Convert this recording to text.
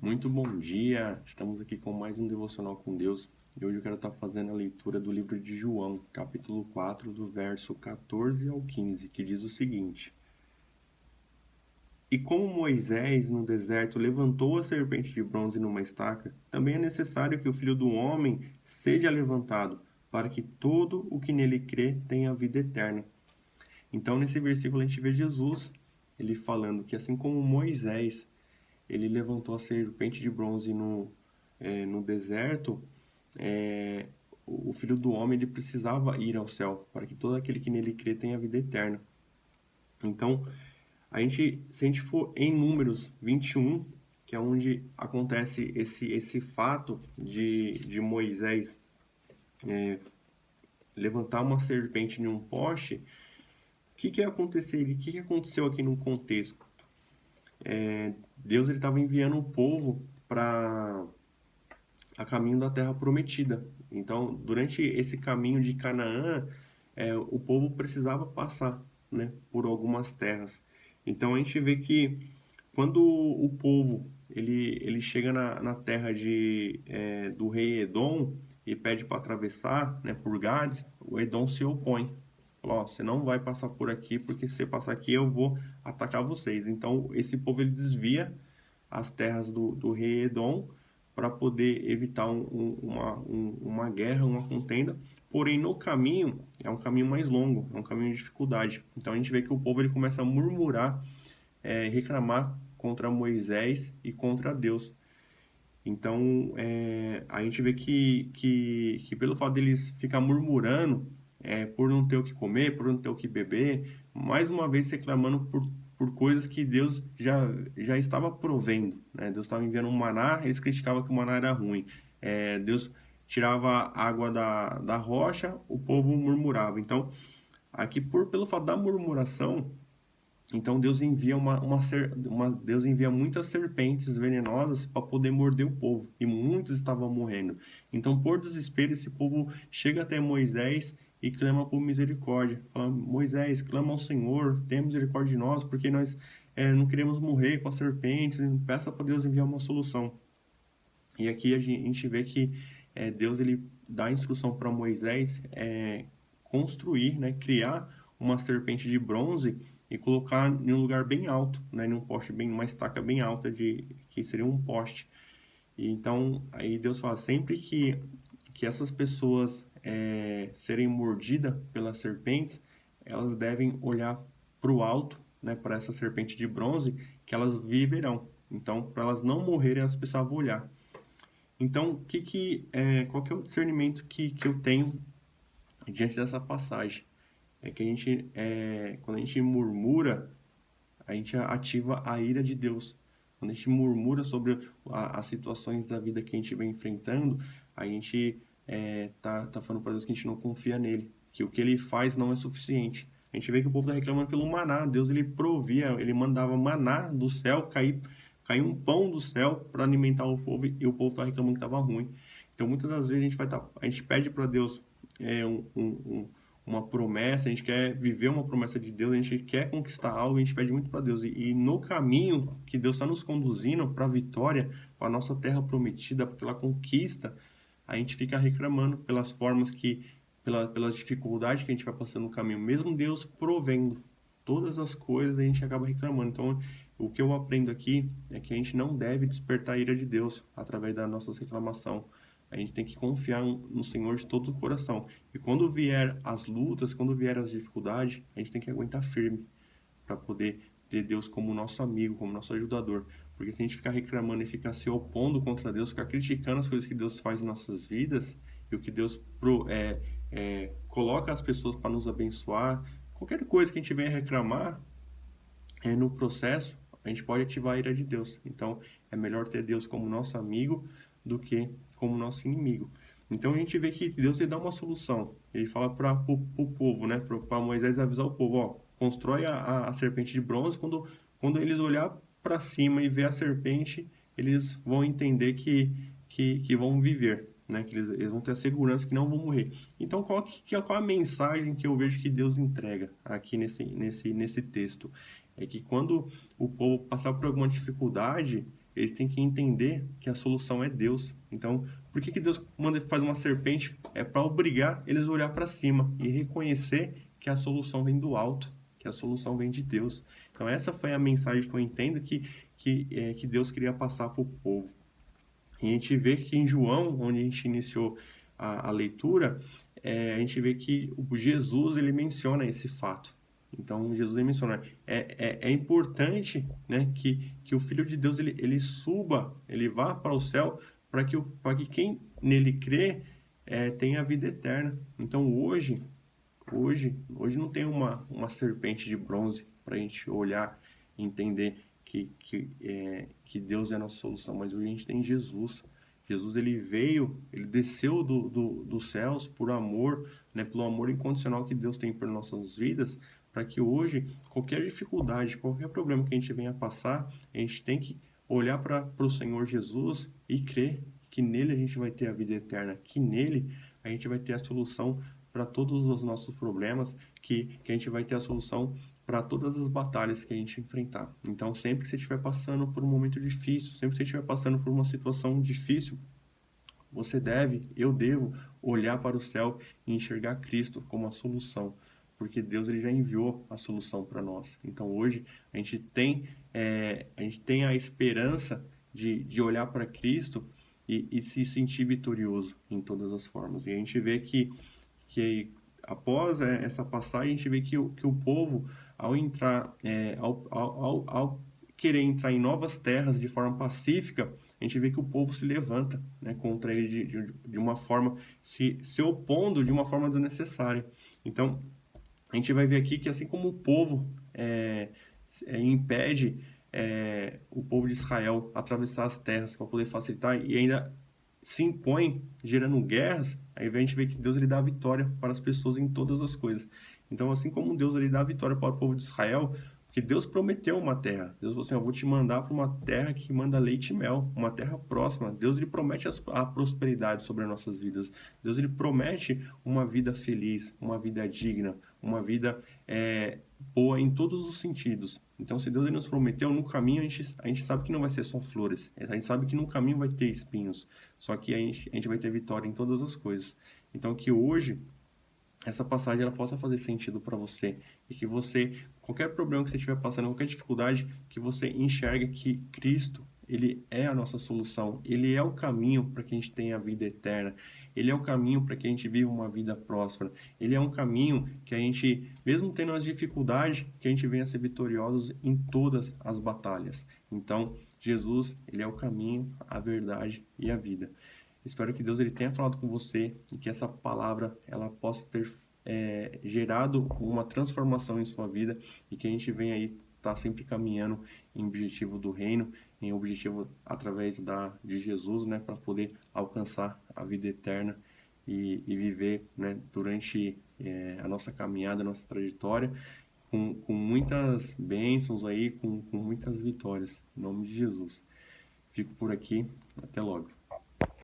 Muito bom dia! Estamos aqui com mais um Devocional com Deus e hoje eu quero estar fazendo a leitura do livro de João, capítulo 4, do verso 14 ao 15, que diz o seguinte: E como Moisés no deserto levantou a serpente de bronze numa estaca, também é necessário que o Filho do Homem seja levantado, para que todo o que nele crê tenha vida eterna. Então, nesse versículo, a gente vê Jesus, ele falando que assim como Moisés ele levantou a serpente de bronze no deserto, é, o Filho do Homem ele precisava ir ao céu, para que todo aquele que nele crê tenha vida eterna. Então, se a gente for em Números 21, que é onde acontece esse fato de Moisés levantar uma serpente em um poste, o que aconteceu? O que aconteceu aqui no contexto? Deus estava enviando o povo para a caminho da terra prometida. Então, durante esse caminho de Canaã, o povo precisava passar, né, por algumas terras. Então, a gente vê que quando o povo ele chega na terra do rei Edom e pede para atravessar, né, por Gades, o Edom se opõe. Falou, ó, você não vai passar por aqui, porque se você passar aqui eu vou atacar vocês. Então, esse povo ele desvia as terras do rei Edom para poder evitar uma guerra, uma contenda. Porém, no caminho, é um caminho mais longo, é um caminho de dificuldade. Então, a gente vê que o povo ele começa a murmurar, reclamar contra Moisés e contra Deus. Então, a gente vê que pelo fato deles ficar murmurando, por não ter o que comer, por não ter o que beber, mais uma vez reclamando por coisas que Deus já estava provendo, né? Deus estava enviando um maná, eles criticavam que o maná era ruim. Deus tirava água da rocha, o povo murmurava. Então, aqui pelo fato da murmuração, então Deus envia muitas serpentes venenosas para poder morder o povo, e muitos estavam morrendo. Então, por desespero, esse povo chega até Moisés e clama por misericórdia. Fala, Moisés, clama ao Senhor, tenha misericórdia de nós, porque nós não queremos morrer com as serpentes, peça para Deus enviar uma solução. E aqui a gente vê que Deus ele dá a instrução para Moisés construir, né, criar uma serpente de bronze e colocar em um lugar bem alto, né, num poste uma estaca bem alta que seria um poste. E então aí Deus fala sempre que essas pessoas serem mordidas pelas serpentes, elas devem olhar para o alto, né, para essa serpente de bronze, que elas viverão. Então, para elas não morrerem, elas precisavam olhar. Então, qual que é o discernimento que eu tenho diante dessa passagem? É que quando a gente murmura, a gente ativa a ira de Deus. Quando a gente murmura sobre as situações da vida que a gente vem enfrentando, a gente tá falando para Deus que a gente não confia nele, que o que ele faz não é suficiente. A gente vê que o povo está reclamando pelo maná. Deus ele provia, ele mandava maná do céu, cair um pão do céu para alimentar o povo, e o povo está reclamando que estava ruim. Então, muitas das vezes a gente pede para Deus uma promessa, a gente quer viver uma promessa de Deus, a gente quer conquistar algo, a gente pede muito para Deus. E no caminho que Deus está nos conduzindo para a vitória, para a nossa terra prometida, pela conquista, a gente fica reclamando pelas formas pelas dificuldades que a gente vai passando no caminho. Mesmo Deus provendo todas as coisas, a gente acaba reclamando. Então, o que eu aprendo aqui é que a gente não deve despertar a ira de Deus através da nossa reclamação. A gente tem que confiar no Senhor de todo o coração. E quando vier as lutas, quando vier as dificuldades, a gente tem que aguentar firme para poder ter Deus como nosso amigo, como nosso ajudador. Porque se a gente ficar reclamando e ficar se opondo contra Deus, ficar criticando as coisas que Deus faz em nossas vidas e o que Deus coloca as pessoas para nos abençoar, qualquer coisa que a gente venha reclamar, no processo, a gente pode ativar a ira de Deus. Então, é melhor ter Deus como nosso amigo do que como nosso inimigo. Então, a gente vê que Deus ele dá uma solução. Ele fala para o povo, né, para Moisés avisar o povo, ó, constrói a serpente de bronze. Quando eles olhar para cima e ver a serpente, eles vão entender que vão viver, né, que eles vão ter a segurança que não vão morrer. Então, qual a mensagem que eu vejo que Deus entrega aqui nesse texto? É que quando o povo passar por alguma dificuldade, eles têm que entender que a solução é Deus. Então, por que que Deus manda fazer uma serpente? É para obrigar eles a olhar para cima e reconhecer que a solução vem do alto, que a solução vem de Deus. Então, essa foi a mensagem que eu entendo que Deus queria passar para o povo. E a gente vê que em João, onde a gente iniciou a leitura, a gente vê que o Jesus ele menciona esse fato. Então, Jesus ele menciona, é importante, né, que o Filho de Deus ele suba, ele vá para o céu, para que quem nele crê tenha a vida eterna. Então, hoje não tem uma serpente de bronze para a gente olhar e entender que Deus é a nossa solução, mas hoje a gente tem Jesus. Jesus ele veio, ele desceu dos céus por amor, né, pelo amor incondicional que Deus tem por nossas vidas, para que hoje, qualquer dificuldade, qualquer problema que a gente venha passar, a gente tem que olhar para o Senhor Jesus e crer que nele a gente vai ter a vida eterna, que nele a gente vai ter a solução para todos os nossos problemas, que a gente vai ter a solução para todas as batalhas que a gente enfrentar. Então, sempre que você estiver passando por um momento difícil, sempre que você estiver passando por uma situação difícil, eu devo olhar para o céu e enxergar Cristo como a solução, porque Deus ele já enviou a solução para nós. Então, hoje, a gente tem a esperança de olhar para Cristo e se sentir vitorioso em todas as formas. E a gente vê que após essa passagem, a gente vê que o povo, ao entrar, ao querer entrar em novas terras de forma pacífica, a gente vê que o povo se levanta, né, contra ele de uma forma, se opondo de uma forma desnecessária. Então, a gente vai ver aqui que assim como o povo impede o povo de Israel atravessar as terras para poder facilitar e ainda se impõe gerando guerras, aí a gente vê que Deus ele dá vitória para as pessoas em todas as coisas. Então, assim como Deus ele dá vitória para o povo de Israel, porque Deus prometeu uma terra. Deus falou assim, eu vou te mandar para uma terra que manda leite e mel, uma terra próxima. Deus ele promete a prosperidade sobre as nossas vidas. Deus ele promete uma vida feliz, uma vida digna, uma vida boa em todos os sentidos. Então, se Deus ele nos prometeu, no caminho a gente sabe que não vai ser só flores. A gente sabe que no caminho vai ter espinhos. Só que a gente vai ter vitória em todas as coisas. Então, que hoje essa passagem ela possa fazer sentido para você e que você, qualquer problema que você estiver passando, qualquer dificuldade, que você enxergue que Cristo, ele é a nossa solução, ele é o caminho para que a gente tenha a vida eterna, ele é o caminho para que a gente viva uma vida próspera, ele é um caminho que a gente, mesmo tendo as dificuldades, que a gente venha a ser vitoriosos em todas as batalhas. Então, Jesus, ele é o caminho, a verdade e a vida. Espero que Deus ele tenha falado com você e que essa palavra ela possa ter gerado uma transformação em sua vida e que a gente venha aí estar sempre caminhando em objetivo do reino, em objetivo através de Jesus, né, para poder alcançar a vida eterna e viver, né, durante a nossa caminhada, a nossa trajetória, com muitas bênçãos aí, com muitas vitórias. Em nome de Jesus. Fico por aqui. Até logo.